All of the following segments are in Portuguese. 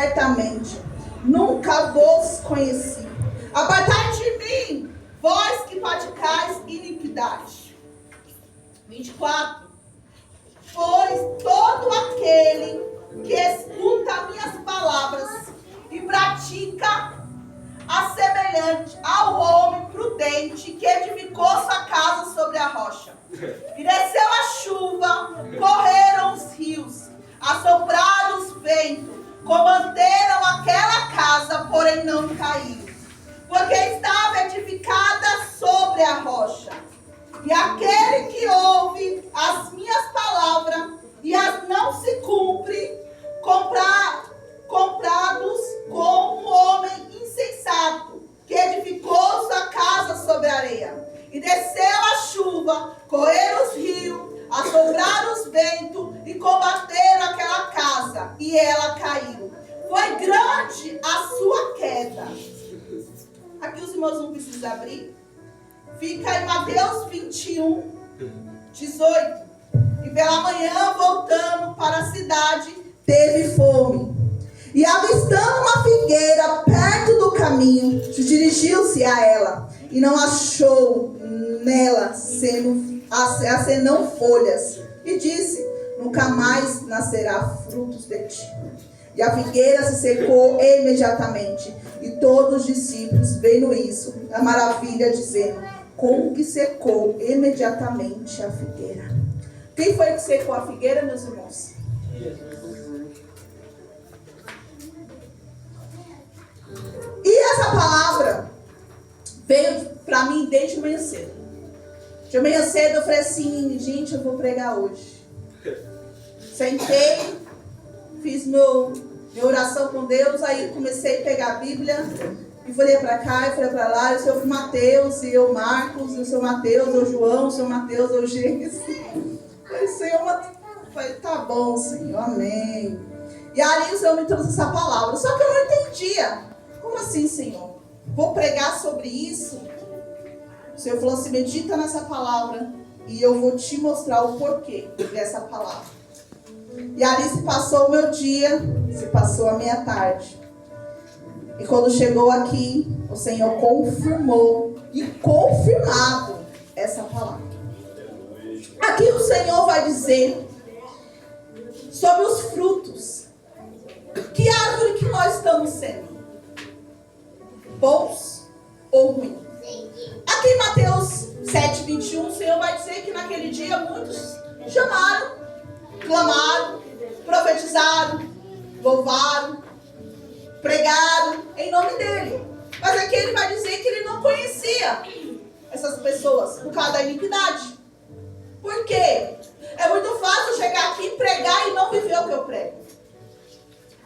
certamente nunca vos conheci. Apartai de mim, vós que praticais iniquidade. 24. Pois todo aquele que escuta minhas palavras e pratica a semelhante ao homem prudente que edificou sua casa sobre a rocha. E desceu a chuva, correram os rios, assopraram os ventos, combateram aquela casa, porém não caiu, porque estava edificada sobre a rocha. E aquele que ouve as minhas palavras e as não se cumpre, comprados como um homem insensato, que edificou sua casa sobre a areia. E desceu a chuva, correram os rios, assopraram os ventos e combateram aquela casa, e ela caiu. Foi grande a sua queda. Aqui os irmãos não precisam abrir. Fica em Mateus 21, 18. E pela manhã, voltando para a cidade, teve fome. E avistando uma figueira perto do caminho, dirigiu-se a ela. E não achou nela senão folhas. E disse: nunca mais nascerá frutos de ti. E a figueira se secou imediatamente. E todos os discípulos, vendo isso, a maravilha, dizendo: como que secou imediatamente a figueira? Quem foi que secou a figueira, meus irmãos? E essa palavra veio para mim desde manhã cedo. De manhã cedo eu falei assim: gente, eu vou pregar hoje. Sentei, fiz minha oração com Deus, aí comecei a pegar a Bíblia e falei para cá e falei para lá. Eu sou o Mateus, e eu Marcos, eu sou Mateus, eu João, eu sou Mateus, eu Gênesis. Falei: Senhor, falei: tá bom, Senhor, amém. E ali o Senhor me trouxe essa palavra, só que eu não entendia. Como assim, Senhor? Vou pregar sobre isso? O Senhor falou assim: medita nessa palavra e eu vou te mostrar o porquê dessa palavra. E ali se passou o meu dia, se passou a minha tarde. E quando chegou aqui, o Senhor confirmou e confirmado essa palavra. Aqui o Senhor vai dizer sobre os frutos. Que árvore que nós estamos sendo? Bons ou ruins? Aqui em Mateus 7:21, o Senhor vai dizer que naquele dia muitos chamaram, clamaram, profetizaram, louvaram, pregaram em nome dele. Mas aqui ele vai dizer que ele não conhecia essas pessoas por causa da iniquidade. Por quê? É muito fácil chegar aqui, pregar e não viver o que eu prego.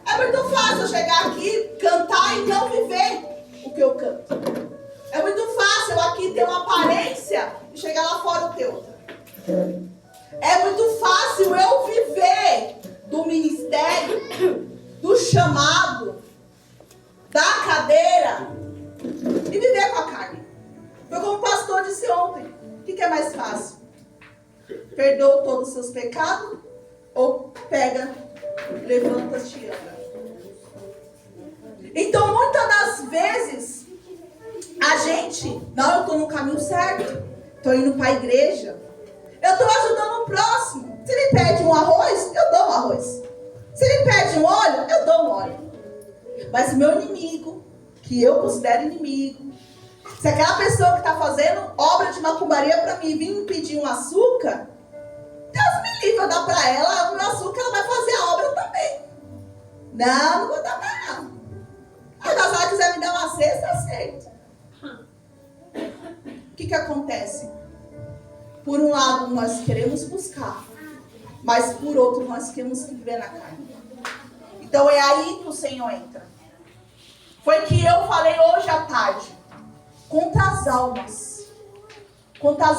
É muito fácil chegar aqui, cantar e não viver o que eu canto. É muito fácil aqui ter uma aparência e chegar lá fora ter outra. É muito fácil eu viver do ministério, do chamado, da cadeira e viver com a carne. Foi como o pastor disse ontem: o que é mais fácil? Perdoa todos os seus pecados ou pega, levanta-te e anda? Então muitas das vezes a gente: não, eu estou no caminho certo, estou indo para a igreja, eu estou ajudando o próximo. Se ele pede um arroz, eu dou um arroz. Se ele pede um óleo, eu dou um óleo. Mas o meu inimigo, que eu considero inimigo, se aquela pessoa que está fazendo obra de macumbaria para mim vir me pedir um açúcar, Deus me livre, eu dar para ela o meu açúcar, ela vai fazer a obra também. Não vou dar para não. Agora, se ela quiser me dar uma cesta, aceito. O que acontece? Por um lado, nós queremos buscar, mas por outro, nós queremos viver na carne. Então é aí que o Senhor entra. Foi que eu falei hoje à tarde. Quantas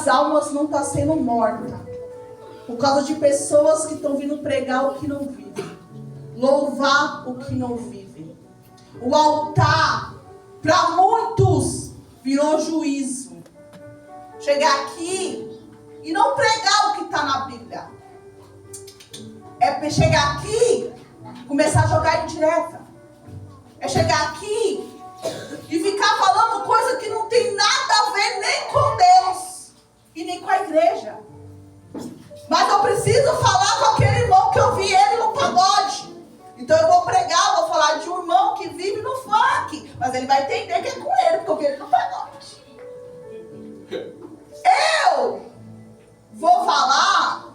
almas não estão sendo mortas por causa de pessoas que estão vindo pregar o que não vivem, louvar o que não vivem. O altar, para muitos, virou juízo. Chegar aqui e não pregar o que está na Bíblia. É chegar aqui, começar a jogar indireta. é chegar aqui e ficar falando coisa que não tem nada a ver nem com Deus e nem com a igreja. Mas eu preciso falar com aquele irmão que eu vi ele no pagode. Então eu vou pregar, vou falar de um irmão que vive no funk. Mas ele vai entender que é com ele, porque eu vi ele no pagode. Eu vou falar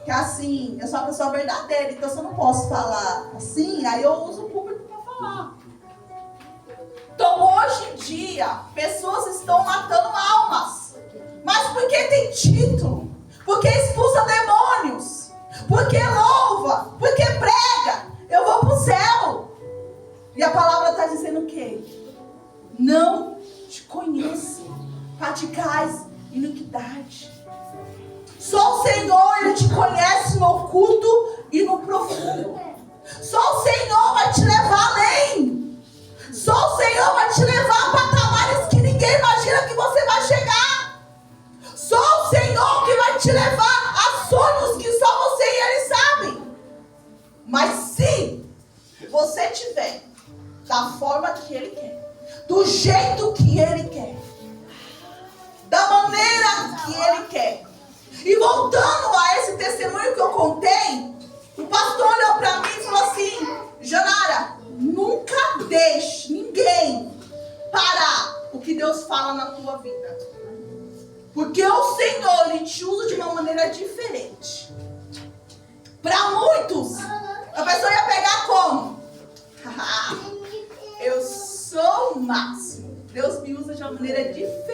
que assim, eu sou uma pessoa verdadeira, então se eu não posso falar assim, aí eu uso o público para falar. Então hoje em dia, pessoas estão matando almas. Mas por que tem título? Porque expulsa demônios. Porque louva. Porque prega. Eu vou para o céu. E a palavra está dizendo o quê? Não te conheço. Praticais iniquidade. Só o Senhor, Ele te conhece no oculto e no profundo. Só o Senhor vai te levar além. Só o Senhor vai te levar a patamares que ninguém imagina que você vai chegar. Só o Senhor que vai te levar a sonhos que só você e Ele sabem. Mas se você tiver da forma que Ele quer, do jeito que Ele quer, da maneira que Ele quer. E voltando a esse testemunho que eu contei, o pastor olhou para mim e falou assim: Janara, nunca deixe ninguém parar o que Deus fala na tua vida. Porque o Senhor, Ele te usa de uma maneira diferente. Para muitos, a pessoa ia pegar como? Eu sou o máximo. Deus me usa de uma maneira diferente.